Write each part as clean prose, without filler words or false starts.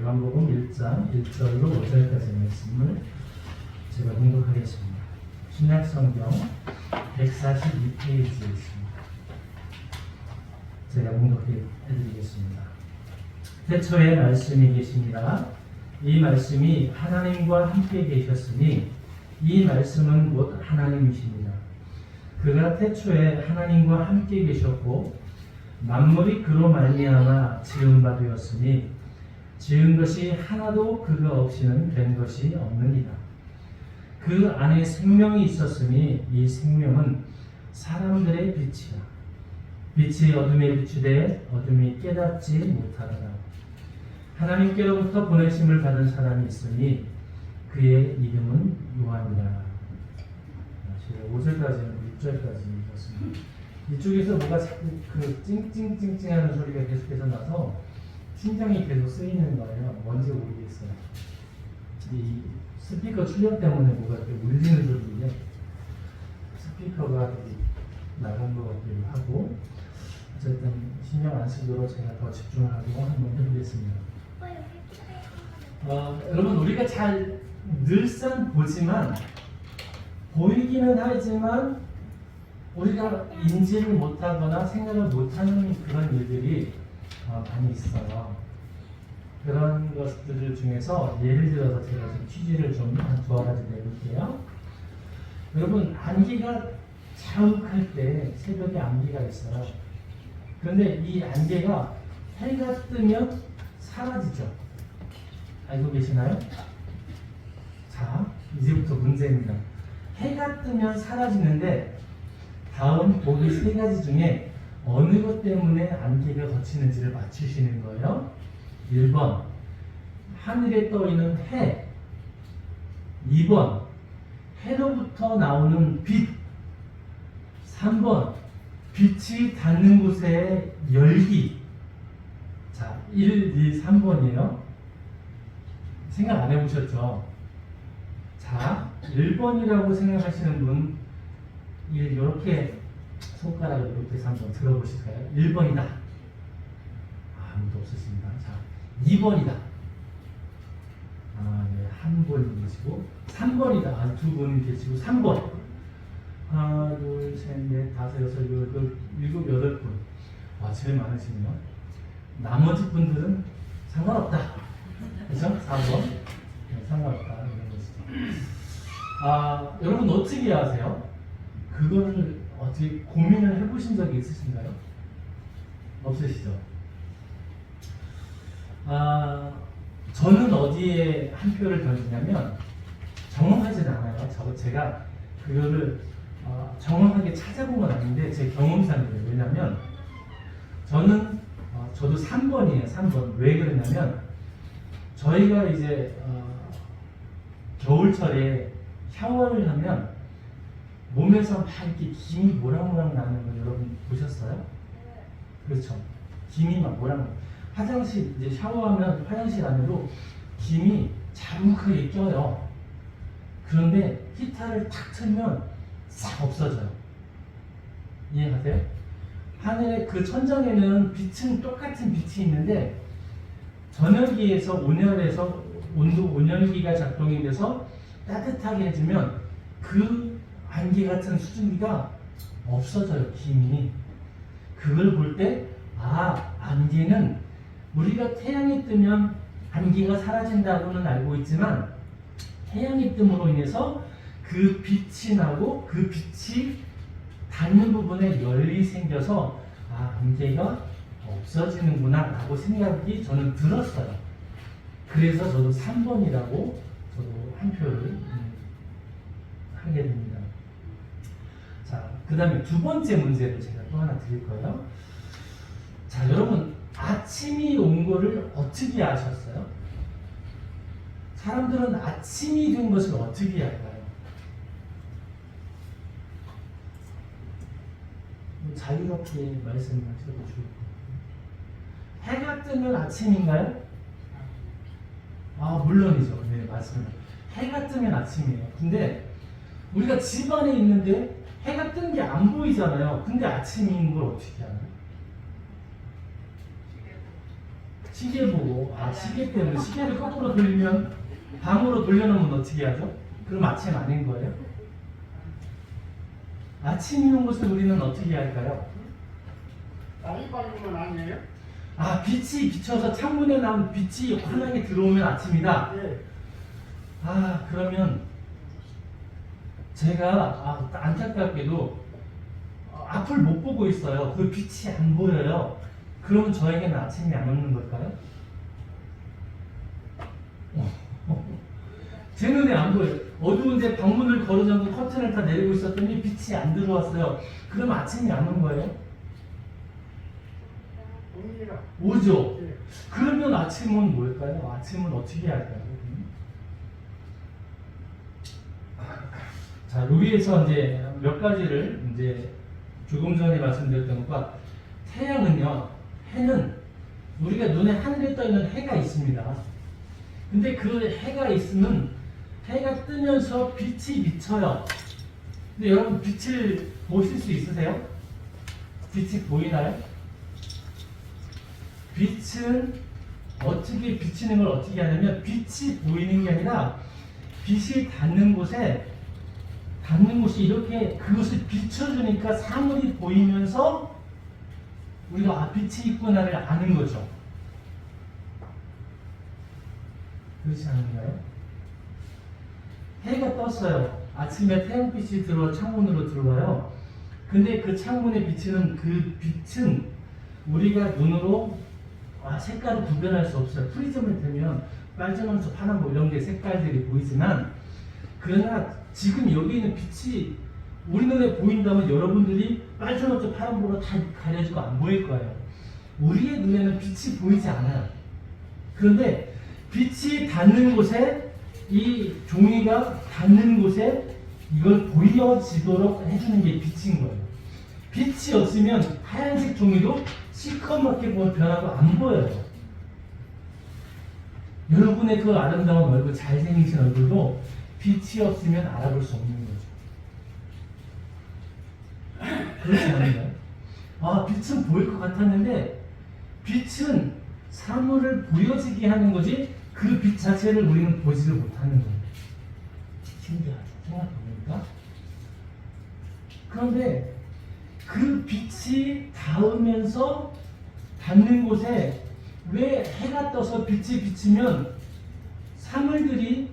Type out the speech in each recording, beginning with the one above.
요한복음 1장 1절로 5절까지 말씀을 제가 공독하겠습니다. 신약성경 142페이지에 있습니다. 제가 공독해드리겠습니다. 태초에 말씀이 계시니라. 이 말씀이 하나님과 함께 계셨으니 이 말씀은 곧 하나님이십니다. 그가 태초에 하나님과 함께 계셨고 만물이 그로 말미암아 지은 바 되었으니 지은 것이 하나도 그가 없이는 된 것이 없느니라. 그 안에 생명이 있었으니 이 생명은 사람들의 빛이라. 빛이 어둠에 비추되 어둠이 깨닫지 못하더라. 하나님께로부터 보내심을 받은 사람이 있으니 그의 이름은 요한이라. 5절까지는 6절까지 읽었습니다. 이쪽에서 뭐가 자꾸 그 찡찡찡찡 하는 소리가 계속해서 나서 심장이 계속 쓰이는 거예요. 뭔지 모르겠어요. 이 스피커 출력 때문에 뭐가 이렇게 울리는 소리인데 스피커가 나간 것 같기도 하고 어쨌든 신경 안 쓰도록 제가 더 집중하고 한번 해보겠습니다. 여러분 우리가 잘 늘상 보지만 보이기는 하지만 우리가 인지를 못하거나 생각을 못하는 그런 일들이 많이 있어요. 그런 것들 중에서 예를 들어서 제가 좀 퀴즈를 좀 한 두어 가지 내볼게요. 여러분 안개가 자욱할 때 새벽에 안개가 있어요. 그런데 이 안개가 해가 뜨면 사라지죠. 알고 계시나요? 자, 이제부터 문제입니다. 해가 뜨면 사라지는데 다음 보기 세 가지 중에 어느 것 때문에 안개가 걷히는지를 맞추시는 거예요. 1번 하늘에 떠 있는 해, 2번 해로부터 나오는 빛, 3번 빛이 닿는 곳의 열기. 자, 1, 2, 3번이에요. 생각 안 해보셨죠? 자, 1번이라고 생각하시는 분 이렇게 손가락을 이렇게 해서 한번 들어보실까요? 1번이다. 아무도 없으십니다. 자, 2번이다. 네, 한 분 계시고 3번이다. 두 분 계시고 3번. 하나, 둘, 셋, 넷, 다섯, 여섯, 일곱, 여덟 분. 제일 많으시네요. 나머지 분들은 상관없다. 그렇죠? 4번. 네, 상관없다. 이런 것이죠. 여러분 어떻게 아세요? 그거를 어떻게 고민을 해보신 적이 있으신가요? 없으시죠? 저는 어디에 한 표를 던지냐면 정확하지는 않아요. 제가 그거를 정확하게 찾아본 건 아닌데 제 경험상이에요. 왜냐면 저는 저도 3번이에요. 3번. 왜 그러냐면 저희가 이제 겨울철에 샤워를 하면 몸에서 막 이렇게 김이 모락모락 나는 거 여러분 보셨어요? 그렇죠. 김이 막 모락모락. 화장실 이제 샤워하면 화장실 안으로 김이 자욱하게 껴요. 그런데 히터를 탁 틀면 싹 없어져요. 이해가세요? 하늘에 그 천장에는 빛은 똑같은 빛이 있는데 전열기에서 온열에서 온도 온열기가 작동이 돼서 따뜻하게 해주면 그 안개 같은 수증기가 없어져요. 김이. 그걸 볼 때 안개는 우리가 태양이 뜨면 안개가 사라진다고는 알고 있지만 태양이 뜸으로 인해서 그 빛이 나고 그 빛이 닿는 부분에 열이 생겨서 안개가 없어지는구나 라고 생각이 저는 들었어요. 그래서 저도 3번이라고 저도 한 표를 하게 됩니다. 자, 그 다음에 두 번째 문제를 제가 또 하나 드릴 거예요. 자, 여러분 아침이 온 거를 어떻게 아셨어요? 사람들은 아침이 된 것을 어떻게 알까요? 자유롭게 말씀하셔도 좋을 것 같아요. 해가 뜨면 아침인가요? 물론이죠. 네, 맞습니다. 해가 뜨면 아침이에요. 근데 우리가 집 안에 있는데 해가 뜬 게 안 보이잖아요. 근데 아침인 걸 어떻게 알아요? 시계 보고, 아, 시계 때문에 시계를 거꾸로 돌리면, 방으로 돌려놓으면 어떻게 하죠? 그럼 아침 아닌 거예요? 아침이는 것을 우리는 어떻게 할까요? 날이 밝으면 아니에요? 아, 빛이 비쳐서 창문에 나온 빛이 환하게 들어오면 아침이다. 예. 아, 그러면 제가 안타깝게도 앞을 못 보고 있어요. 그 빛이 안 보여요. 그러면 저에게는 아침이 안 오는 걸까요? 제 눈에 안 보여요. 어두운데 방문을 걸어잠고 커튼을 다 내리고 있었더니 빛이 안 들어왔어요. 그럼 아침이 안 온 거예요? 옵니다. 오죠. 예. 그러면 아침은 뭘까요? 아침은 어떻게 할까요? 자, 여기에서 이제 몇 가지를 이제 조금 전에 말씀드렸던 것과 태양은요, 해는 우리가 눈에 하늘에 떠 있는 해가 있습니다. 근데 그 해가 있으면 해가 뜨면서 빛이 비쳐요. 근데 여러분 빛을 보실 수 있으세요? 빛이 보이나요? 빛은 어떻게 비치는 걸 어떻게 하냐면 빛이 보이는 게 아니라 빛이 닿는 곳이 이렇게 그것을 비춰주니까 사물이 보이면서 우리가 빛이 있구나를 아는 거죠. 그렇지 않은가요? 해가 떴어요. 아침에 태양빛이 창문으로 들어와요. 근데 그 창문에 비치는 그 빛은 우리가 눈으로 색깔을 구별할 수 없어요. 프리즘을 대면 빨간색, 파란색 이런 게 색깔들이 보이지만, 그러나 지금 여기 있는 빛이 우리 눈에 보인다면 여러분들이 빨간색, 파란색으로 다 가려지고 안 보일 거예요. 우리의 눈에는 빛이 보이지 않아요. 그런데 빛이 닿는 곳에, 이 종이가 닿는 곳에 이걸 보여지도록 해주는 게 빛인 거예요. 빛이 없으면 하얀색 종이도 시커멓게 변하고 안 보여요. 여러분의 그 아름다운 얼굴, 잘생기신 얼굴도 빛이 없으면 알아볼 수 없는 거죠. 그렇지 않나요? 빛은 보일 것 같았는데 빛은 사물을 보여지게 하는 거지 그 빛 자체를 우리는 보지를 못하는 거예요. 신기하죠? 생각해보니까. 그런데 그 빛이 닿으면서 닿는 곳에 왜 해가 떠서 빛이 비치면 사물들이,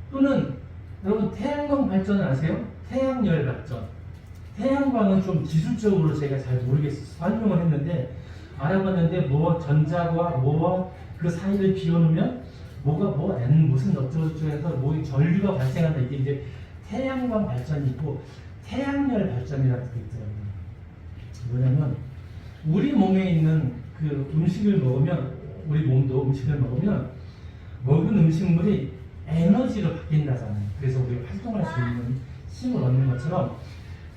또는 여러분 태양광 발전을 아세요? 태양열 발전. 태양광은 좀 기술적으로 제가 잘 모르겠어요. 설명을 했는데 알아봤는데 전자와 뭐와 그 사이를 비워놓으면 무슨 어쩌고저쩌고 해서 전류가 발생한다. 이게 이제 태양광 발전이 있고 태양열 발전이라는 게 있더라고요. 뭐냐면 우리 몸에 있는 그 음식을 먹으면, 우리 몸도 음식을 먹으면 먹은 음식물이 에너지로 바뀐다잖아요. 그래서 우리가 활동할 수 있는 힘을 얻는 것처럼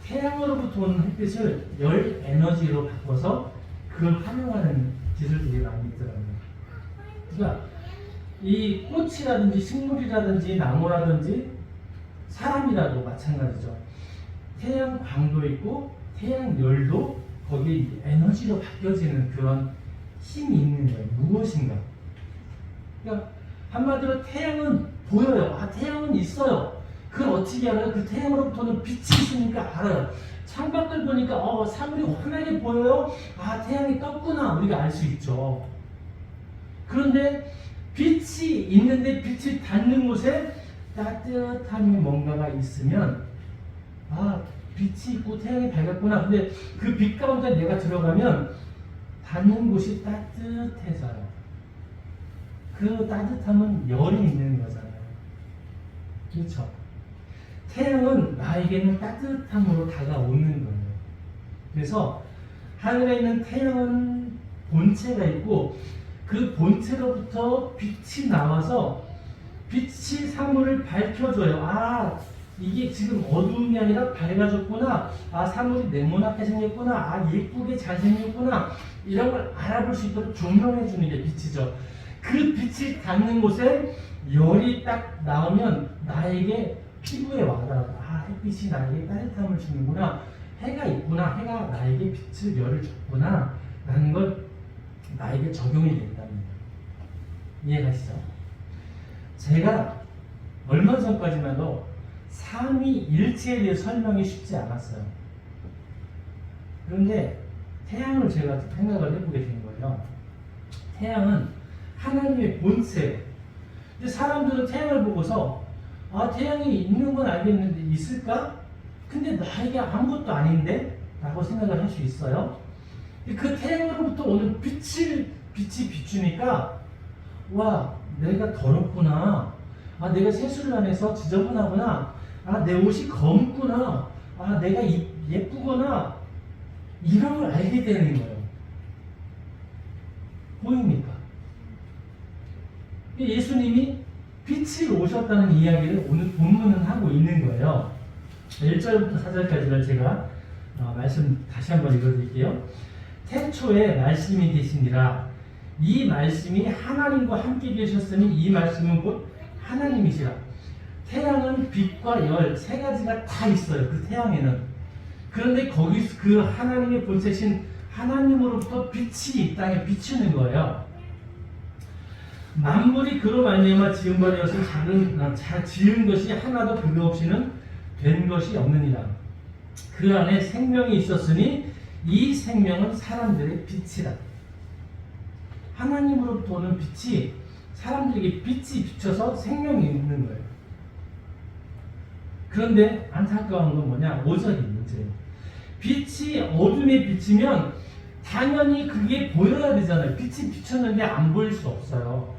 태양으로부터 오는 햇빛을 열 에너지로 바꿔서 그걸 활용하는 기술들이 많이 있더라고요. 그러니까 이 꽃이라든지 식물이라든지 나무라든지 사람이라도 마찬가지죠. 태양광도 있고 태양열도 거기에 에너지로 바뀌어지는 그런 힘이 있는 거예요. 무엇인가. 그러니까 한마디로 태양은 보여요. 태양은 있어요. 그걸 어떻게 알아요? 그 태양으로부터는 빛이 있으니까 알아요. 창밖을 보니까 사물이 환하게 보여요. 태양이 떴구나. 우리가 알 수 있죠. 그런데 빛이 있는데 빛이 닿는 곳에 따뜻함이 뭔가가 있으면 빛이 있고 태양이 밝았구나. 근데 그 빛 가운데 내가 들어가면 닿는 곳이 따뜻해져요. 그 따뜻함은 열이 있는 거잖아요. 그렇죠? 태양은 나에게는 따뜻함으로 다가오는 거예요. 그래서 하늘에 있는 태양은 본체가 있고 그 본체로부터 빛이 나와서 빛이 사물을 밝혀줘요. 이게 지금 어두움이 아니라 밝아졌구나. 사물이 네모나게 생겼구나. 예쁘게 잘생겼구나. 이런 걸 알아볼 수 있도록 조명해주는 게 빛이죠. 그 빛이 닿는 곳에 열이 딱 나오면 나에게 피부에 와닿아. 햇빛이 나에게 따뜻함을 주는구나. 해가 있구나. 해가 나에게 빛을 열을 줬구나. 라는 걸 나에게 적용이 된답니다. 이해가시죠? 제가 얼마 전까지만 해도 삼위일체에 대해 설명이 쉽지 않았어요. 그런데 태양을 제가 생각을 해보게 된 거예요. 태양은 하나님의 본체예요. 근데 사람들은 태양을 보고서 아, 태양이 있는 건 알겠는데 있을까? 근데 나에게 아무것도 아닌데? 라고 생각을 할 수 있어요. 그 태양으로부터 오는 빛이 비추니까 와, 내가 더럽구나. 아, 내가 세수를 안 해서 지저분하구나. 아, 내 옷이 검구나. 아, 내가 예쁘구나. 이런 걸 알게 되는 거예요. 보입니까? 예수님이 빛이 오셨다는 이야기를 오늘 본문은 하고 있는 거예요. 1절부터 4절까지를 제가 말씀 다시 한번 읽어드릴게요. 태초에 말씀이 계시니라. 이 말씀이 하나님과 함께 계셨으니 이 말씀은 곧 하나님이시라. 태양은 빛과 열 세 가지가 다 있어요. 그 태양에는. 그런데 거기서 그 하나님의 본체신 하나님으로부터 빛이 이 땅에 비추는 거예요. 만물이 그로 말미암아 지은 바 되어서 지은 것이 하나도 그거 없이는 된 것이 없느니라. 그 안에 생명이 있었으니 이 생명은 사람들의 빛이라. 하나님으로부터 오는 빛이 사람들에게 빛이 비쳐서 생명이 있는 거예요. 그런데 안타까운 건 뭐냐? 5절이 문제예요. 빛이 어둠에 비치면 당연히 그게 보여야 되잖아요. 빛이 비쳤는데 안 보일 수 없어요.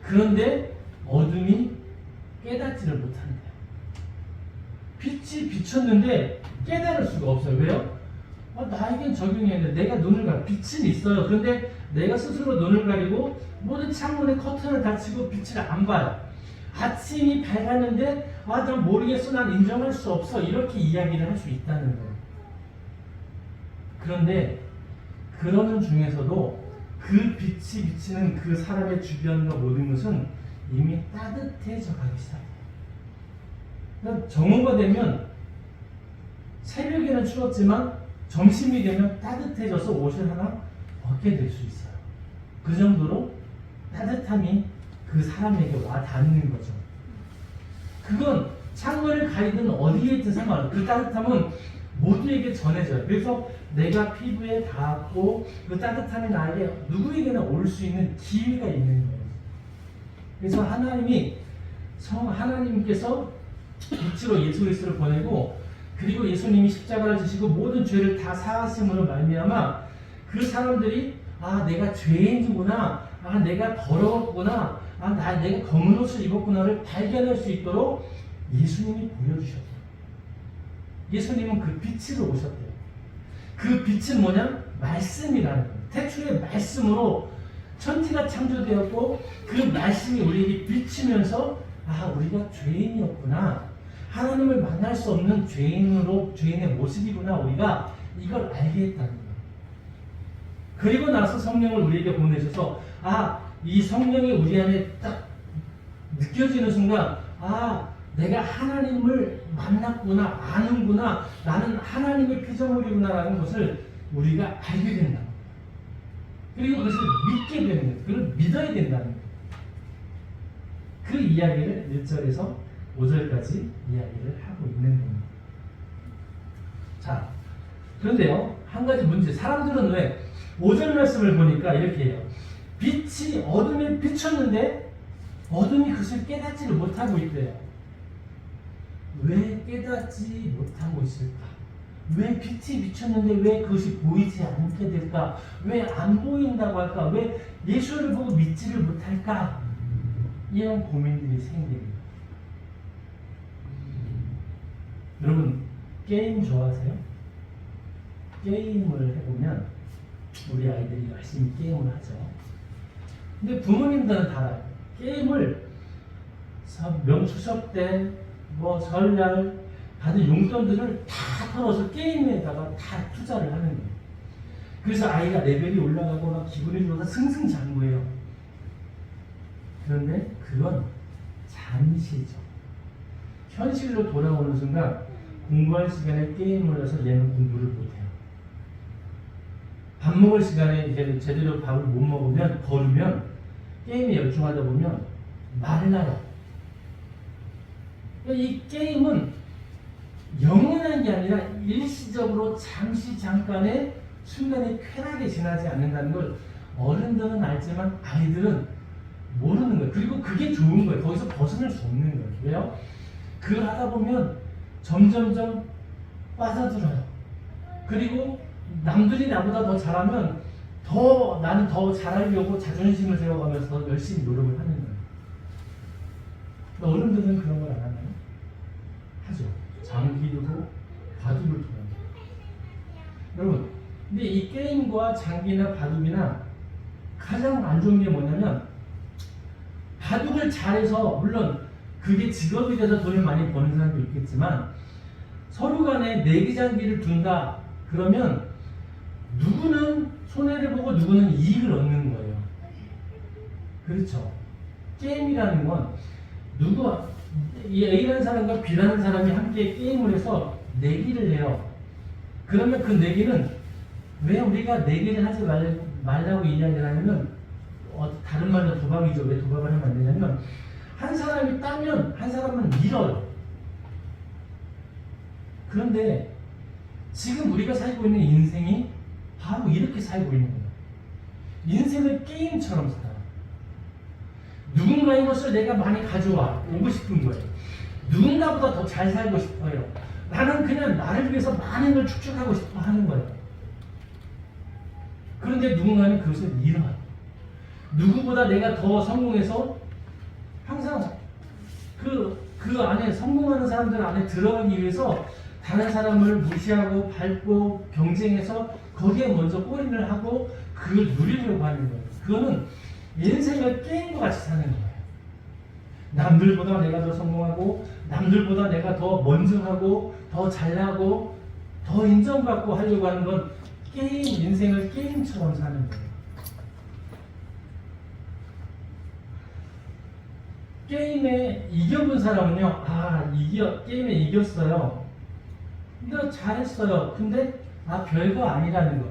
그런데 어둠이 깨닫지를 못한대요. 빛이 비쳤는데 깨달을 수가 없어요. 왜요? 나에겐 적용이 있는데 내가 눈을 가리고 빛은 있어요. 그런데 내가 스스로 눈을 가리고 모든 창문에 커튼을 닫히고 빛을 안 봐요. 아침이 밝았는데 난 모르겠어, 난 인정할 수 없어, 이렇게 이야기를 할 수 있다는 거예요. 그런데 그러는 중에서도 그 빛이 비치는 그 사람의 주변과 모든 것은 이미 따뜻해져 가기 시작해요. 그러니까 정오가 되면 새벽에는 추웠지만 점심이 되면 따뜻해져서 옷을 하나 벗게 될 수 있어요. 그 정도로 따뜻함이 그 사람에게 와 닿는 거죠. 그건 창문을 가리든 어디에 있든 상관없어요. 그 따뜻함은 모두에게 전해져요. 그래서 내가 피부에 닿고 그 따뜻함이 나에게 누구에게나 올 수 있는 기회가 있는 거예요. 그래서 하나님께서 빛으로 예수 그리스도를 보내고 그리고 예수님이 십자가를 지시고 모든 죄를 다 사하심으로 말미암아 그 사람들이 내가 죄인이구나, 내가 더러웠구나, 내가 검은 옷을 입었구나를 발견할 수 있도록 예수님이 보여주셨어요. 예수님은 그 빛으로 오셨대요. 그 빛은 뭐냐? 말씀이라는 거예요. 태초에 말씀으로 천지가 창조되었고 그 말씀이 우리에게 비치면서 우리가 죄인이었구나, 하나님을 만날 수 없는 죄인의 모습이구나, 우리가 이걸 알게 했다는 거예요. 그리고 나서 성령을 우리에게 보내셔서 이 성령이 우리 안에 딱 느껴지는 순간 내가 하나님을 만났구나, 아는구나, 나는 하나님의 피조물이구나 라는 것을 우리가 알게 된다. 그리고 그것을 믿게 되는 거예요. 그걸 믿어야 된다는 거예요. 그 이야기를 1절에서 5절까지 이야기를 하고 있는 겁니다. 자, 그런데요, 한 가지 문제. 사람들은 왜 5절 말씀을 보니까 이렇게 해요. 빛이 어둠에 비쳤는데 어둠이 그것을 깨닫지를 못하고 있대요. 왜 깨닫지 못하고 있을까? 왜 빛이 비쳤는데 왜 그것이 보이지 않게 될까? 왜 안 보인다고 할까? 왜 예수를 보고 믿지를 못할까? 이런 고민들이 생깁니다. 여러분, 게임 좋아하세요? 게임을 해보면 우리 아이들이 열심히 게임을 하죠. 근데 부모님들은 다 알아요. 게임을 명추석 때 설날 받은 용돈들을 다 털어서 게임에다가 다 투자를 하는 거예요. 그래서 아이가 레벨이 올라가고 막 기분이 좋아서 승승장구해요. 그런데 그건 잠시죠. 현실로 돌아오는 순간 공부할 시간에 게임을 해서 얘는 공부를 못해요. 밥 먹을 시간에 이제 제대로 밥을 못 먹으면 거르면 게임에 열중하다 보면 말라요. 이 게임은 영원한 게 아니라 일시적으로 잠시 잠깐의 순간의 쾌락에 지나지 않는다는 걸 어른들은 알지만 아이들은 모르는 거예요. 그리고 그게 좋은 거예요. 거기서 벗어날 수 없는 거예요. 왜요? 그걸 하다 보면 점점점 빠져들어요. 그리고 남들이 나보다 더 잘하면 나는 더 잘하려고 자존심을 세워가면서 더 열심히 노력을 하는 거예요. 어른들은 그런 걸 안 하나요? 하죠. 장기도 바둑을 통해서. 여러분, 근데 이 게임과 장기나 바둑이나 가장 안 좋은 게 뭐냐면 바둑을 잘해서 물론 그게 직업이 돼서 돈을 많이 버는 사람도 있겠지만 서로 간에 내기장기를 둔다 그러면 누구는 손해를 보고 누구는 이익을 얻는 거예요. 그렇죠. 게임이라는 건 이 A라는 사람과 B라는 사람이 함께 게임을 해서 내기를 해요. 그러면 그 내기는 왜 우리가 내기를 하지 말라고 이야기를 하냐면 다른 말로 도박이죠. 왜 도박을 하면 안 되냐면 한 사람이 따면 한 사람은 잃어요. 그런데 지금 우리가 살고 있는 인생이 바로 이렇게 살고 있는 거예요. 인생을 게임처럼 살아요. 누군가의 것을 내가 많이 오고 싶은 거예요. 누군가보다 더 잘 살고 싶어요. 나는 그냥 나를 위해서 많은 걸 축적하고 싶어 하는 거예요. 그런데 누군가는 그것을 잃어요. 누구보다 내가 더 성공해서 항상 그 안에 성공하는 사람들 안에 들어가기 위해서 다른 사람을 무시하고 밟고 경쟁해서 거기에 먼저 꼬리를 하고 그걸 누리려고 하는 거예요. 그거는 인생을 게임과 같이 사는 거예요. 남들보다 내가 더 성공하고 남들보다 내가 더 먼저 하고 더 잘나고 더 인정받고 하려고 하는 건 인생을 게임처럼 사는 거예요. 게임에 이겨본 사람은요, 게임에 이겼어요. 근데 잘했어요. 근데 별거 아니라는 거.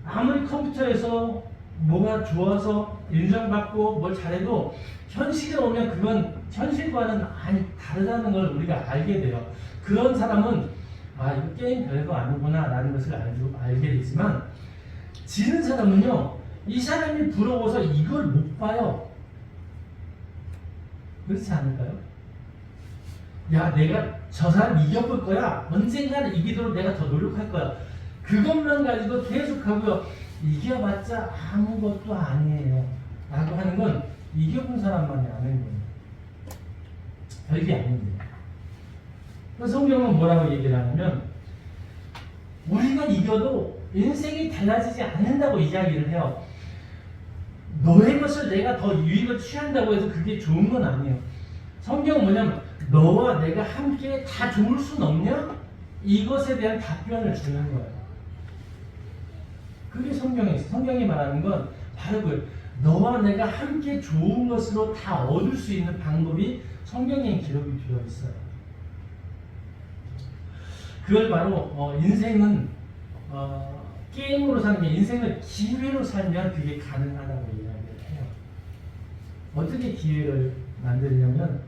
아무리 컴퓨터에서 뭐가 좋아서 인정받고 뭘 잘해도 현실에 오면 그건 현실과는 다르다는 걸 우리가 알게 돼요. 그런 사람은 이거 게임 별거 아니구나 라는 것을 알게 되지만 지는 사람은요, 이 사람이 부러워서 이걸 못 봐요. 그렇지 않을까요? 야, 내가 저 사람 이겨볼 거야. 언젠가는 이기도록 내가 더 노력할 거야. 그것만 가지고 계속하고요. 이겨봤자 아무것도 아니에요. 라고 하는 건 이겨본 사람만이 아는 거예요. 별게 아닌데. 성경은 뭐라고 얘기를 하냐면 우리가 이겨도 인생이 달라지지 않는다고 이야기를 해요. 너의 것을 내가 더 유익을 취한다고 해서 그게 좋은 건 아니에요. 성경은 뭐냐면 너와 내가 함께 다 좋을 순 없냐? 이것에 대한 답변을 주는 거예요. 그게 성경에 있어요. 성경이 말하는 건 바로 너와 내가 함께 좋은 것으로 다 얻을 수 있는 방법이 성경에 기록이 되어 있어요. 그걸 바로 인생은 게임으로 사는 게 인생을 기회로 살면 그게 가능하다고 이야기를 해요. 어떻게 기회를 만들냐면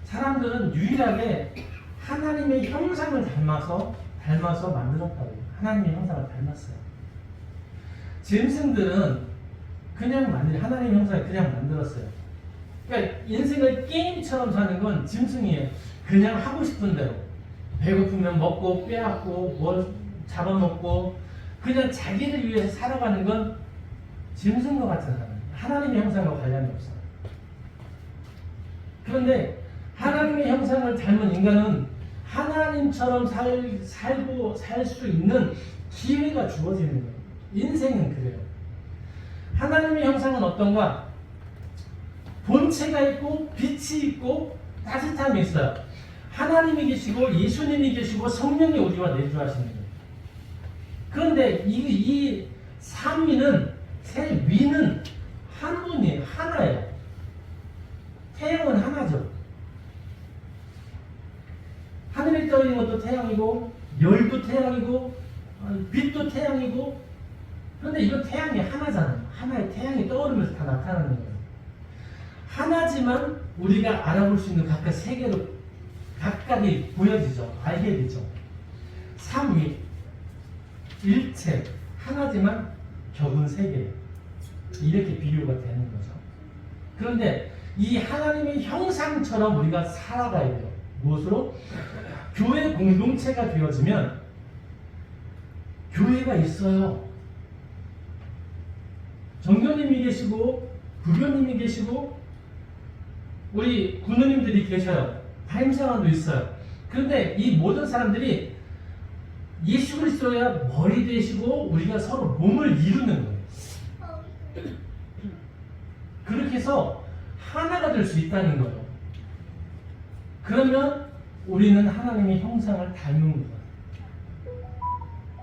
사람들은 유일하게 하나님의 형상을 닮아서 만들었다고. 하나님의 형상을 닮았어요. 짐승들은 그냥 하나님의 형상을 그냥 만들었어요. 그러니까 인생을 게임처럼 사는 건 짐승이에요. 그냥 하고 싶은 대로 배고프면 먹고 빼앗고 뭘 잡아먹고 그냥 자기를 위해서 살아가는 건 짐승과 같은 사람. 하나님의 형상과 관련이 없어요. 그런데 하나님의 형상을 닮은 인간은 하나님처럼 살고 살 수 있는 기회가 주어지는 거예요. 인생은 그래요. 하나님의 형상은 어떤가? 본체가 있고 빛이 있고 따뜻함이 있어요. 하나님이 계시고 예수님이 계시고 성령이 우리와 내주하시는 거예요. 그런데 이 삼위는 세 위는 한 분이에요. 하나예요. 태양은 하나죠. 하늘에 떠 있는 것도 태양이고 열도 태양이고 빛도 태양이고 그런데 이건 태양이 하나잖아요. 하나의 태양이 떠오르는 뛰어놀면서 다 나타나는 거예요. 하나지만 우리가 알아볼 수 있는 각각 세계로 각각이 보여지죠. 알게 되죠. 삼위, 일체, 하나지만 격은 세계. 이렇게 비교가 되는 거죠. 그런데 이 하나님의 형상처럼 우리가 살아가야 돼요. 무엇으로? 교회 공동체가 되어지면 교회가 있어요. 정교님이 계시고 부교님이 계시고 우리 군우님들이 계셔요. 타임사원도 있어요. 그런데 이 모든 사람들이 예수 그리스도야 머리 되시고 우리가 서로 몸을 이루는 거예요. 그렇게 해서 하나가 될 수 있다는 거예요. 그러면 우리는 하나님의 형상을 닮은 거예요.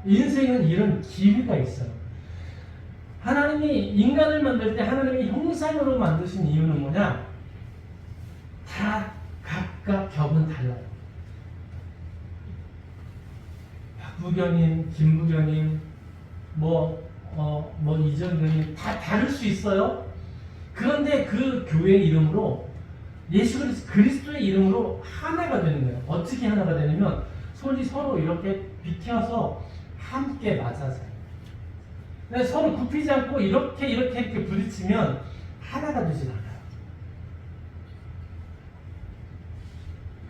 인생은 이런 기회가 있어요. 하나님이 인간을 만들 때 하나님의 형상으로 만드신 이유는 뭐냐? 다 각각 격은 달라요. 박부견님, 김부견님, 이정근님 다 다를 수 있어요. 그런데 그 교회의 이름으로 예수 그리스도의 이름으로 하나가 되는 거예요. 어떻게 하나가 되냐면 손이 서로 이렇게 비켜서 함께 맞아서요. 서로 굽히지 않고 이렇게 부딪히면 하나가 되지 않아요.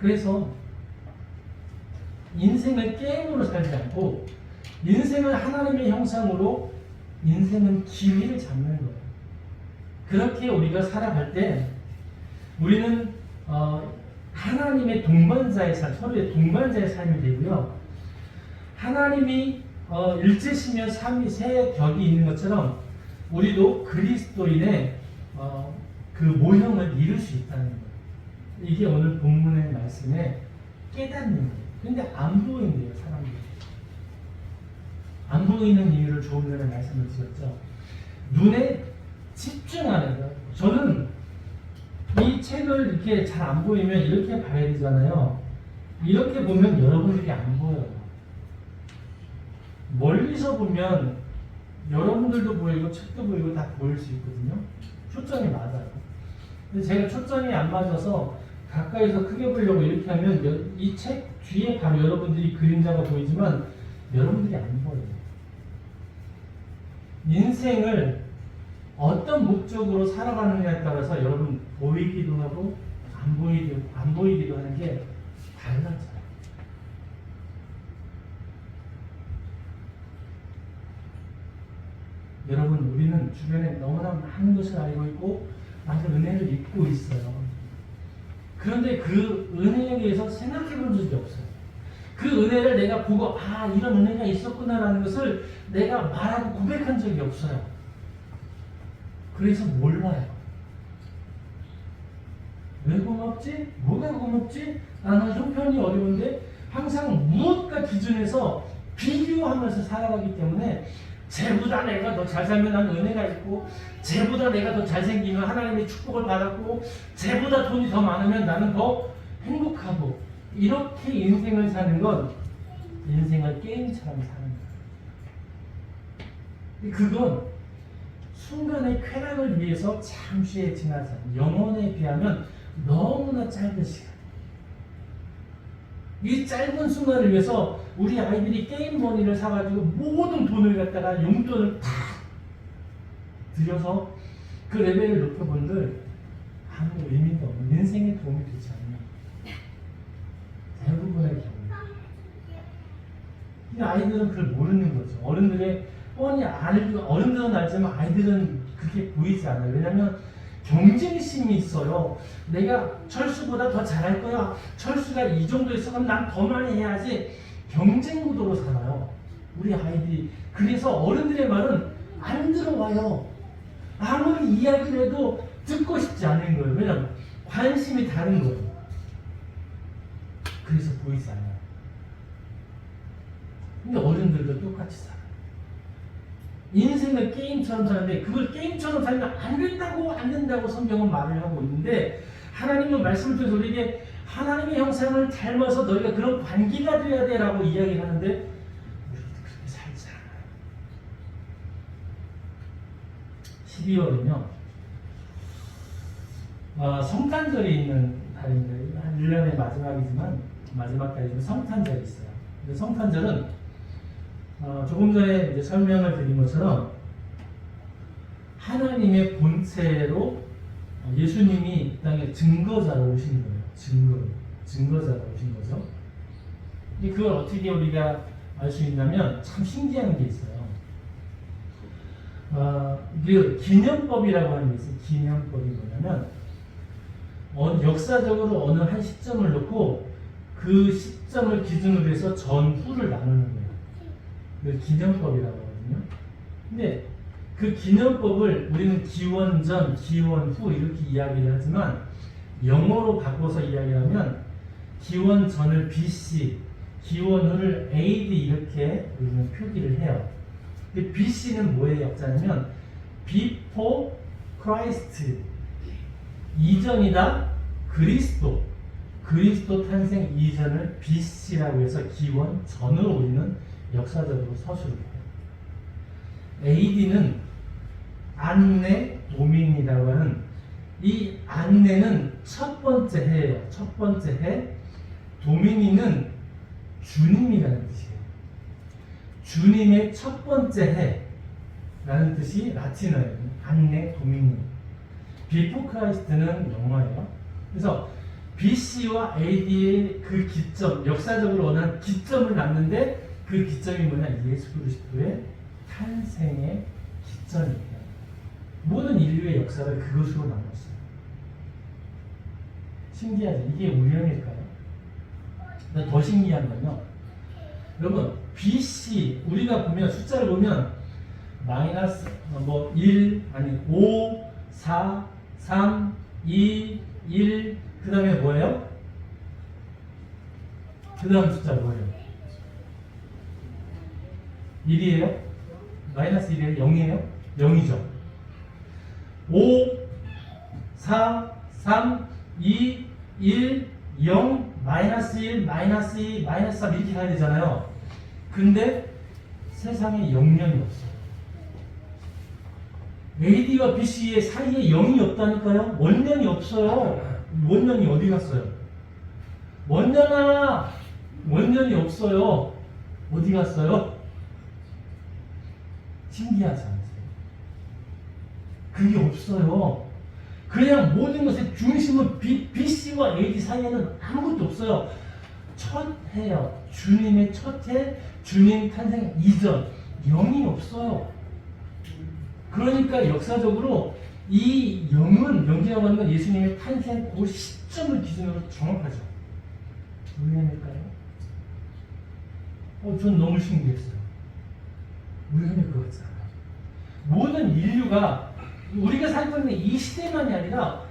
그래서 인생을 게임으로 살지 않고 인생을 하나님의 형상으로 인생은 기회를 잡는 거예요. 그렇게 우리가 살아갈 때 우리는 하나님의 동반자의 삶, 서로의 동반자의 삶이 되고요. 하나님이 일제시며 삼위 세 격이 있는 것처럼 우리도 그리스도인의 그 모형을 이룰 수 있다는 거예요. 이게 오늘 본문의 말씀에 깨닫는 거예요. 근데 안 보인대요, 사람들이. 안 보이는 이유를 조금 전에 말씀을 드렸죠. 눈에 집중하는 거예요. 저는 이 책을 이렇게 잘 안 보이면 이렇게 봐야 되잖아요. 이렇게 보면 여러분들이 안 보여요. 멀리서 보면 여러분들도 보이고 책도 보이고 다 보일 수 있거든요. 초점이 맞아요. 근데 제가 초점이 안 맞아서 가까이서 크게 보려고 이렇게 하면 이 책 뒤에 바로 여러분들이 그림자가 보이지만 여러분들이 안 보여요. 인생을 어떤 목적으로 살아가느냐에 따라서 여러분 보이기도 하고 안 보이기도 하는 게 달라져요. 여러분, 우리는 주변에 너무나 많은 것을 알고 있고 많은 은혜를 입고 있어요. 그런데 그 은혜에 대해서 생각해 본 적이 없어요. 그 은혜를 내가 보고 이런 은혜가 있었구나라는 것을 내가 말하고 고백한 적이 없어요. 그래서 몰라요. 왜 고맙지? 뭐가 고맙지? 나는 형편이 어려운데 항상 무엇과 기준에서 비교하면서 살아가기 때문에 쟤보다 내가 더 잘 살면 나는 은혜가 있고 쟤보다 내가 더 잘생기면 하나님의 축복을 받았고 쟤보다 돈이 더 많으면 나는 더 행복하고 이렇게 인생을 사는 건 인생을 게임처럼 사는 거예요. 그건 순간의 쾌락을 위해서 잠시에 지나서 영혼에 비하면 너무나 짧은 시간. 이 짧은 순간을 위해서 우리 아이들이 게임 머니를 사가지고 모든 돈을 갖다가 용돈을 다 들여서 그 레벨을 높여본들 아무 의미가 없는 인생에 도움이 되지 않는 대부분의 경우. 이 아이들은 그걸 모르는 거죠. 어른들의 뻔히 알고 어른들은 알지만 아이들은 그게 보이지 않아요. 왜냐하면 경쟁심이 있어요. 내가 철수보다 더 잘할 거야. 철수가 이 정도 있어 그럼 난 더 많이 해야지. 경쟁 구도로 살아요. 우리 아이들이. 그래서 어른들의 말은 안 들어와요. 아무리 이야기를 해도 듣고 싶지 않은 거예요. 왜냐하면 관심이 다른 거예요. 그래서 보이지 않아요. 근데 어른들도 똑같이 살아요. 인생을 게임처럼 사는데 그걸 게임처럼 살면 안 된다고 성경은 말을 하고 있는데 하나님은 말씀을 통해서 우리에게 하나님의 형상을 닮아서 너희가 그런 관계가 되어야 돼 라고 이야기를 하는데 우리도 그렇게 살지 않아요. 12월은요. 성탄절이 있는 달입니다. 한 1년의 마지막 달이지만 성탄절이 있어요. 근데 성탄절은 조금 전에 이제 설명을 드린 것처럼 하나님의 본체로 예수님이 이 땅에 증거자로 오신 거예요. 증거자로 오신 거죠. 근데 그걸 어떻게 우리가 알 수 있냐면 참 신기한 게 있어요. 그 기념법이라고 하는 게 있어요. 기념법이 뭐냐면 역사적으로 어느 한 시점을 놓고 그 시점을 기준으로 해서 전후를 나누는 거예요. 그걸 기념법이라고 하거든요. 근데 그 기념법을 우리는 기원전, 기원후 이렇게 이야기를 하지만 영어로 바꿔서 이야기하면 기원전을 BC, 기원후를 AD 이렇게 우리는 표기를 해요. 근데 BC는 뭐의 역자냐면 Before Christ, 이전이다 그리스도 탄생 이전을 BC라고 해서 기원전으로 우리는 역사적으로 서술을 해요. AD는 안내 도민이라고 하는 이 안내는 첫 번째 해예요. 첫 번째 해. 도미니는 주님이라는 뜻이에요. 주님의 첫 번째 해라는 뜻이 라틴어예요. 안내 도미니. 비포 크라이스트는 영어예요. 그래서 BC와 AD의 그 기점, 역사적으로 원하는 기점을 낳는데 그 기점이 뭐냐? 예수 그리스도의 탄생의 기점이에요. 모든 인류의 역사를 그것으로 나눴어요. 신기하죠? 이게 우연일까요? 더 신기한 건요. 여러분, BC, 우리가 보면, 숫자를 보면, 마이너스, 5, 4, 3, 2, 1, 그 다음에 뭐예요? 그 다음 숫자 뭐예요? 1이에요? 마이너스 1이에요? 0이에요? 0이죠. 5, 4, 3, 2, 1, 0, 마이너스 1, 마이너스 2, 마이너스 3 이렇게 가야 되잖아요. 근데 세상에 0년이 없어요. AD와 BC의 사이에 0이 없다니까요. 원년이 없어요. 원년이 어디 갔어요? 원년아! 원년이 없어요. 어디 갔어요? 신기하지 않으세요? 그게 없어요. 그냥 모든 것의 중심은 BC와 AD 사이에는 아무것도 없어요. 첫 해요. 주님의 첫 해, 주님 탄생 이전, 0이 없어요. 그러니까 역사적으로 이 0은, 영이라고 하는 건 예수님의 탄생 그 시점을 기준으로 정확하죠. 우연일까요? 전 너무 신기했어요. 우연일 것 같지 않아요. 모든 인류가 우리가 살고 있는 이 시대만이 아니라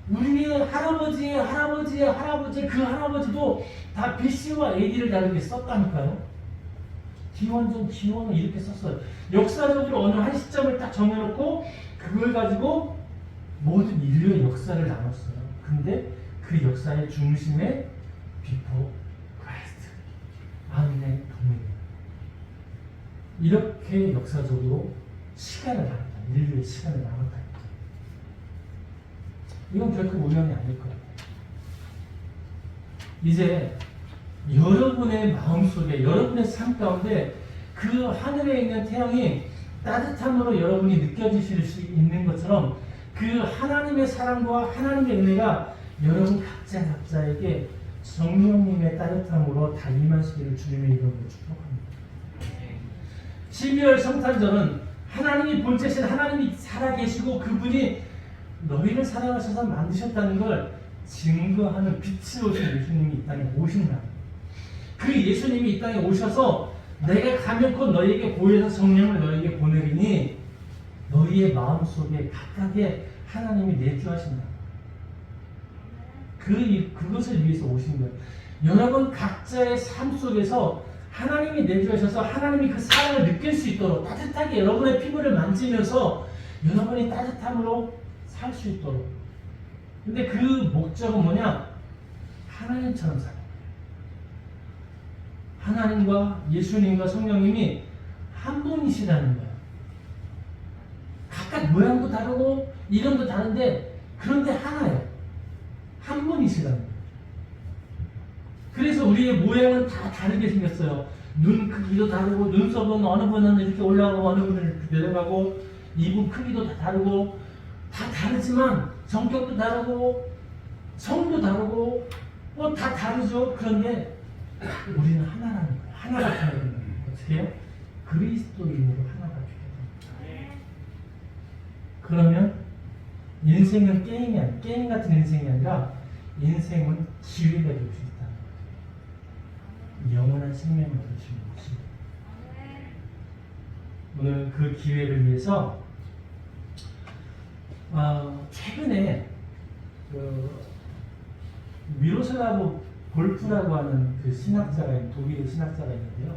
우리의 할아버지의 할아버지의 할아버지의 그 할아버지도 다 BC와 AD를 다르게 썼다니까요. 기원전, 기원후 이렇게 썼어요. 역사적으로 어느 한 시점을 딱 정해놓고 그걸 가지고 모든 인류의 역사를 나눴어요. 근데 그 역사의 중심에 비포 크라이스트, 안내 도민, 이렇게 역사적으로 시간을 나눴다. 인류의 시간을 나눴다. 이건 결코 우연이 아닐 거예요. 이제 여러분의 마음속에, 여러분의 삶 가운데 그 하늘에 있는 태양이 따뜻함으로 여러분이 느껴지실 수 있는 것처럼 그 하나님의 사랑과 하나님의 은혜가 여러분 각자에게 성령님의 따뜻함으로 다 임하시기를 주님의 이름으로 축복합니다. 12월 성탄절은 하나님이 본체신 하나님이 살아계시고 그분이 너희를 사랑하셔서 만드셨다는 걸 증거하는 빛으로 오신 예수님이 이 땅에 오신다. 그 예수님이 이 땅에 오셔서 내가 가면 곧 너희에게 보혜사 성령을 너희에게 보내리니 너희의 마음속에 각각의 하나님이 내주하신다. 그것을 위해서 오신 거예요. 여러분 각자의 삶 속에서 하나님이 내주하셔서 하나님이 그 사랑을 느낄 수 있도록 따뜻하게 여러분의 피부를 만지면서 여러분이 따뜻함으로 살 수 있도록. 근데 그 목적은 뭐냐? 하나님처럼 살아요. 하나님과 예수님과 성령님이 한 분이시라는 거예요. 각각 모양도 다르고 이름도 다른데 그런데 하나예요. 한 분이시라는 거예요. 그래서 우리의 모양은 다 다르게 생겼어요. 눈 크기도 다르고 눈썹은 어느 분은 이렇게 올라가고 어느 분은 이렇게 내려가고 입은 크기도 다 다르고 다 다르지만 성격도 다르고 성도 다르고 뭐 다 다르죠. 그런데 우리는 하나라는 거예요. 하나가 되어야 된다는 거예요. 어떻게 해요? 그리스도인으로 하나가 되게 됩니다. 그러면 인생은 게임 같은 인생이 아니라 인생은 기회가 될 수 있다는 거예요. 영원한 생명을 얻을 수 있는 것입니다. 오늘 그 기회를 위해서 최근에 미로슬라브 골프라고 하는 그 독일의 신학자가 있는데요.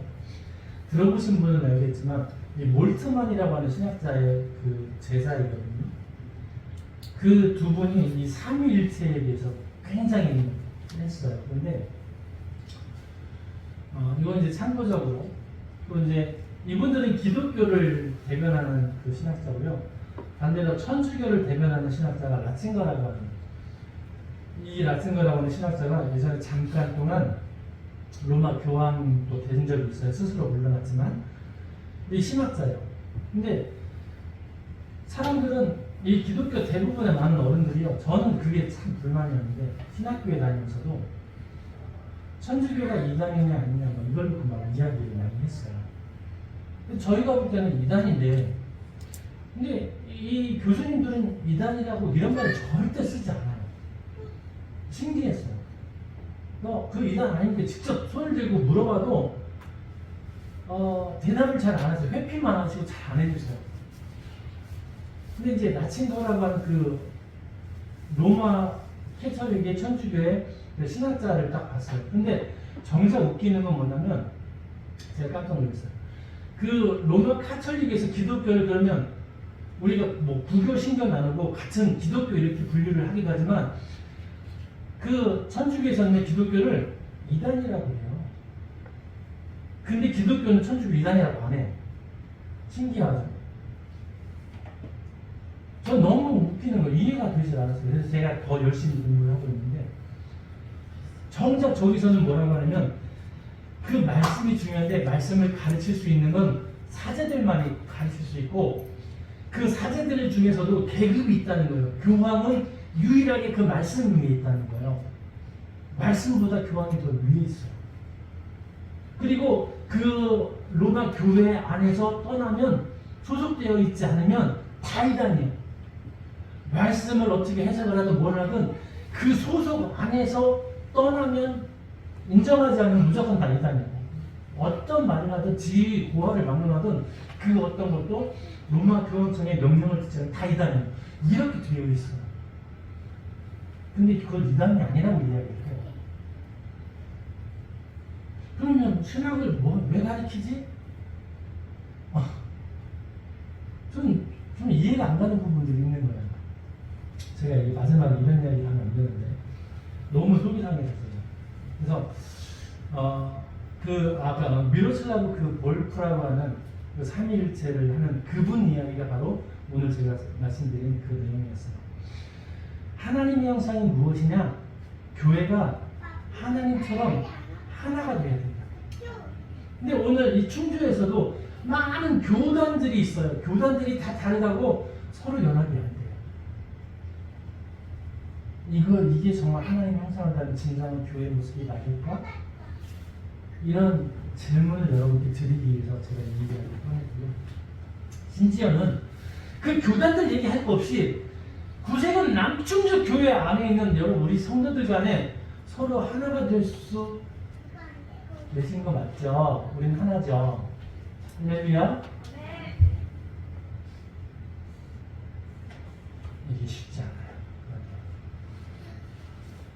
들어보신 분은 알겠지만 이 몰트만이라고 하는 신학자의 그 제자이거든요. 그 두 분이 이 삼위일체에 대해서 굉장히 했어요. 그런데 이건 이제 참고적으로 또 이제 이분들은 기독교를 대변하는 그 신학자고요. 반대로 천주교를 대변하는 신학자가 라칭거라고 하는 이 라칭거라고 하는 신학자가 예전에 잠깐 동안 로마 교황도 된 적이 있어요. 스스로 물러났지만 이 신학자예요. 근데 사람들은 이 기독교 대부분의 많은 어른들이요. 저는 그게 참 불만이었는데 신학교에 다니면서도 천주교가 이단이냐 아니냐 뭐 이걸 놓고 막 이야기를 많이 했어요. 근데 저희가 볼 때는 이단인데 근데 이 교수님들은 이단이라고 이런 말을 절대 쓰지 않아요. 신기했어요. 너 그 이단 아닌데 직접 손을 들고 물어봐도 대답을 잘 안 하세요. 회피만 하시고 잘 안 해주세요. 근데 이제 라칭거라고 하는 그 로마 캐톨릭의 천주교의 그 신학자를 딱 봤어요. 근데 정작 웃기는 건 뭐냐면 제가 깜짝 놀랐어요. 그 로마 카톨릭에서 기독교를 그러면 우리가 뭐 부교 신교 나누고 같은 기독교 이렇게 분류를 하기도 하지만 그 천주교에서는 기독교를 이단이라고 해요. 근데 기독교는 천주교 이단이라고 안 해. 신기하죠? 전 너무 웃기는 거 이해가 되질 않았어요. 그래서 제가 더 열심히 공부를 하고 있는데 정작 저기서는 뭐라고 하냐면 그 말씀이 중요한데 말씀을 가르칠 수 있는 건 사제들만이 가르칠 수 있고 그 사제들 중에서도 계급이 있다는 거예요. 교황은 유일하게 그 말씀 위에 있다는 거예요. 말씀보다 교황이 더 위에 있어요. 그리고 그 로마 교회 안에서 떠나면 소속되어 있지 않으면 다 이단이에요. 말씀을 어떻게 해석을 하든 뭘 하든 그 소속 안에서 떠나면 인정하지 않으면 무조건 다 이단이에요. 어떤 말을 하든 지위 고하를 막론하든 그 어떤 것도 로마 교황청의 명령을 듣지 않으면 다 이단이에요. 이렇게 되어 있어요. 근데 그걸 이단이 아니라고 이야기를 해요. 그러면 신학을 왜 가르치지? 좀 이해가 안 가는 부분들이 있는 거예요. 제가 마지막에 이런 이야기 하면 안 되는데 너무 속이 상해졌어요. 그래서 미로슬라브 그 볼프라고 하는 그 삼위일체를 하는 그분 이야기가 바로 오늘 제가 말씀드린 그 내용이었어요. 하나님의 형상이 무엇이냐? 교회가 하나님처럼 하나가 되어야 된다. 근데 오늘 이 충주에서도 많은 교단들이 있어요. 교단들이 다 다르다고 서로 연합이 안 돼요. 이게 정말 하나님의 형상을 닮은 진정한 교회의 모습이 맞을까? 이런 질문을 여러분께 드리기 위해서 제가 이 얘기를 꺼냈고요. 심지어는 그 교단들 얘기할 거 없이 구세군 남충주 교회 안에 있는 여러분 우리 성도들 간에 서로 하나가 될 수 계신 거 맞죠? 우리는 하나죠. 할렐루야. 이게 쉽지 않아요.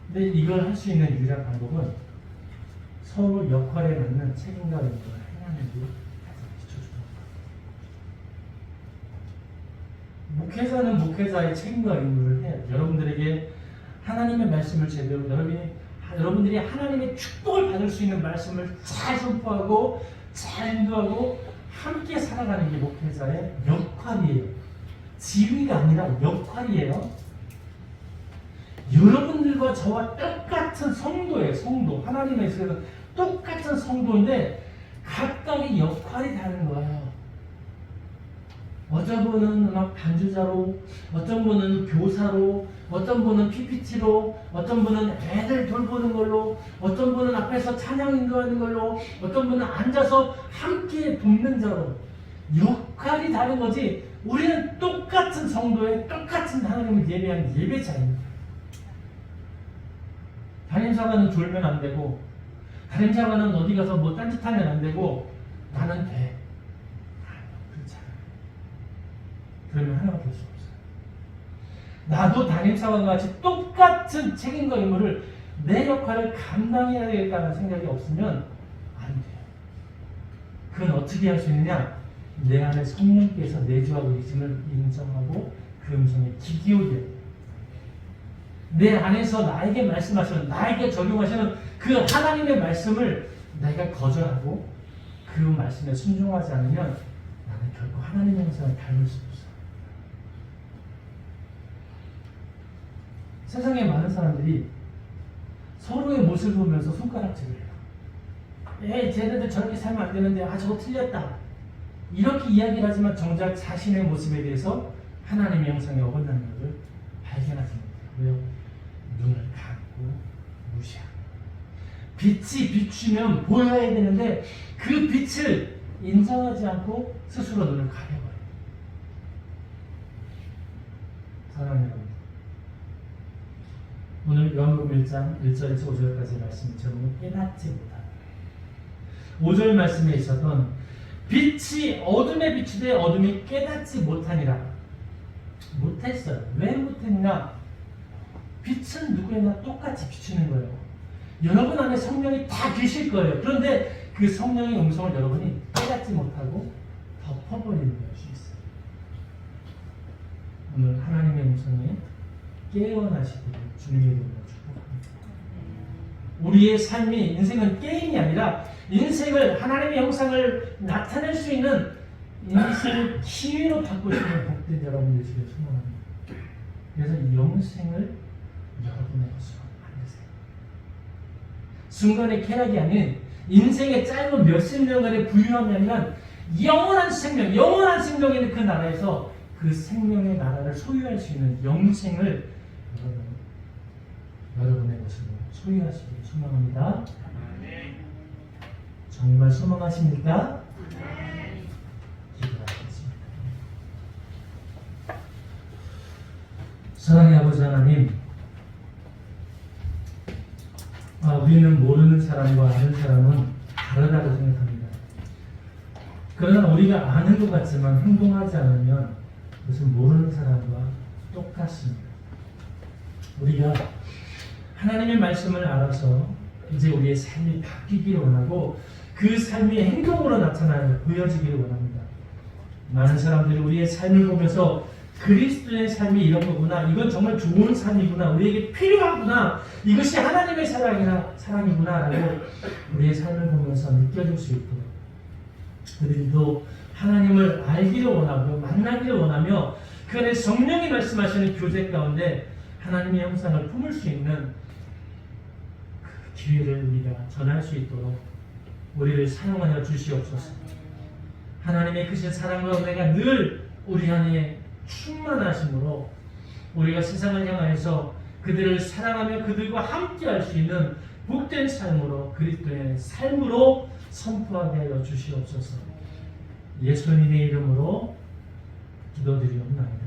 근데 이걸 할 수 있는 유일한 방법은 서로 역할에 맞는 책임과 의무를 행하는 게 가장 기초죠. 목회자는 목회자의 책임과 의무를 해요. 여러분들에게 하나님의 말씀을 제대로 여러분들이 하나님의 축복을 받을 수 있는 말씀을 잘 선포하고 잘 인도하고 함께 살아가는 게 목회자의 역할이에요. 지위가 아니라 역할이에요. 여러분들과 저와 똑같은 성도예요. 성도. 하나님의 있어서 똑같은 성도인데 각각의 역할이 다른 거예요. 어떤 분은 음악 반주자로, 어떤 분은 교사로, 어떤 분은 PPT로, 어떤 분은 애들 돌보는 걸로, 어떤 분은 앞에서 찬양 인도하는 걸로, 어떤 분은 앉아서 함께 돕는 자로. 역할이 다른 거지 우리는 똑같은 성도에 똑같은 하나님을 예배하는 예배자입니다. 담임사관은 졸면 안 되고, 담임사관은 어디 가서 뭐 딴짓하면 안 되고, 나는 돼. 그렇잖아. 그러면 하나밖에 할 수 없어요. 나도 담임사관과 같이 똑같은 책임과 의무를 내 역할을 감당해야 되겠다는 생각이 없으면 안 돼요. 그건 어떻게 할 수 있느냐? 내 안에 성령께서 내주하고 계심을 인정하고 그 음성에 귀 기울여야 돼요. 내 안에서 나에게 말씀하시는, 나에게 적용하시는 그 하나님의 말씀을 내가 거절하고 그 말씀에 순종하지 않으면 나는 결코 하나님의 형상을 닮을 수 없어. 세상에 많은 사람들이 서로의 모습을 보면서 손가락질을 해요. 쟤네들 저렇게 살면 안 되는데, 저거 틀렸다. 이렇게 이야기를 하지만 정작 자신의 모습에 대해서 하나님의 형상에 어긋나는 것을 발견하지 못해요. 왜요? 눈을 감고 무시하고. 빛이 비추면 보여야 되는데 그 빛을 인정하지 않고 스스로 눈을 가려버려요. 사랑하는 여러분, 오늘 요한복음 1장 1절에서 5절까지 말씀을 제목은 깨닫지 못하다. 5절 말씀에 있었던 빛이 어둠에 비추되 어둠이 깨닫지 못하니라. 못했어요. 왜 못했냐? 빛은 누구에나 똑같이 비추는 거예요. 여러분 안에 성령이 다 계실 거예요. 그런데 그 성령의 음성을 여러분이 깨닫지 못하고 덮어버리는 것일 수 있어요. 오늘 하나님의 음성에 깨어나시기를 주님의 이름으로 축복합니다. 우리의 삶이, 인생은 게임이 아니라 인생을, 하나님의 형상을 나타낼 수 있는 인생을 기회로 바꾸시는 복된 여러분 되시길 소망합니다. 그래서 이 영생을 여러분의 것으로 만드세요. 순간의 쾌락이 아닌 인생의 짧은 몇십 년간의 부유함이 아니라 영원한 생명, 영원한 생명이 있는 그 나라에서 그 생명의 나라를 소유할 수 있는 영생을 여러분의 것으로 소유하시기를 소망합니다. 정말 소망하십니까? 기도하겠습니다. 사랑의 아버지 하나님, 우리는 모르는 사람과 아는 사람은 다르다고 생각합니다. 그러나 우리가 아는 것 같지만 행동하지 않으면 그것은 모르는 사람과 똑같습니다. 우리가 하나님의 말씀을 알아서 이제 우리의 삶이 바뀌기를 원하고 그 삶이 행동으로 나타나며 보여지기를 원합니다. 많은 사람들이 우리의 삶을 보면서 그리스도의 삶이 이런 거구나, 이건 정말 좋은 삶이구나, 우리에게 필요하구나, 이것이 하나님의 사랑이구나 라고 우리의 삶을 보면서 느껴질 수 있도록 그들도 하나님을 알기를 원하고 만나기를 원하며 그 안에 성령이 말씀하시는 교제 가운데 하나님의 형상을 품을 수 있는 그 기회를 우리가 전할 수 있도록 우리를 사용하여 주시옵소서. 하나님의 크신 사랑과 은혜가 늘 우리 안에 충만하심으로 우리가 세상을 향하여서 그들을 사랑하며 그들과 함께 할 수 있는 복된 삶으로, 그리스도의 삶으로 선포하게 하여 주시옵소서. 예수님의 이름으로 기도드리옵나이다.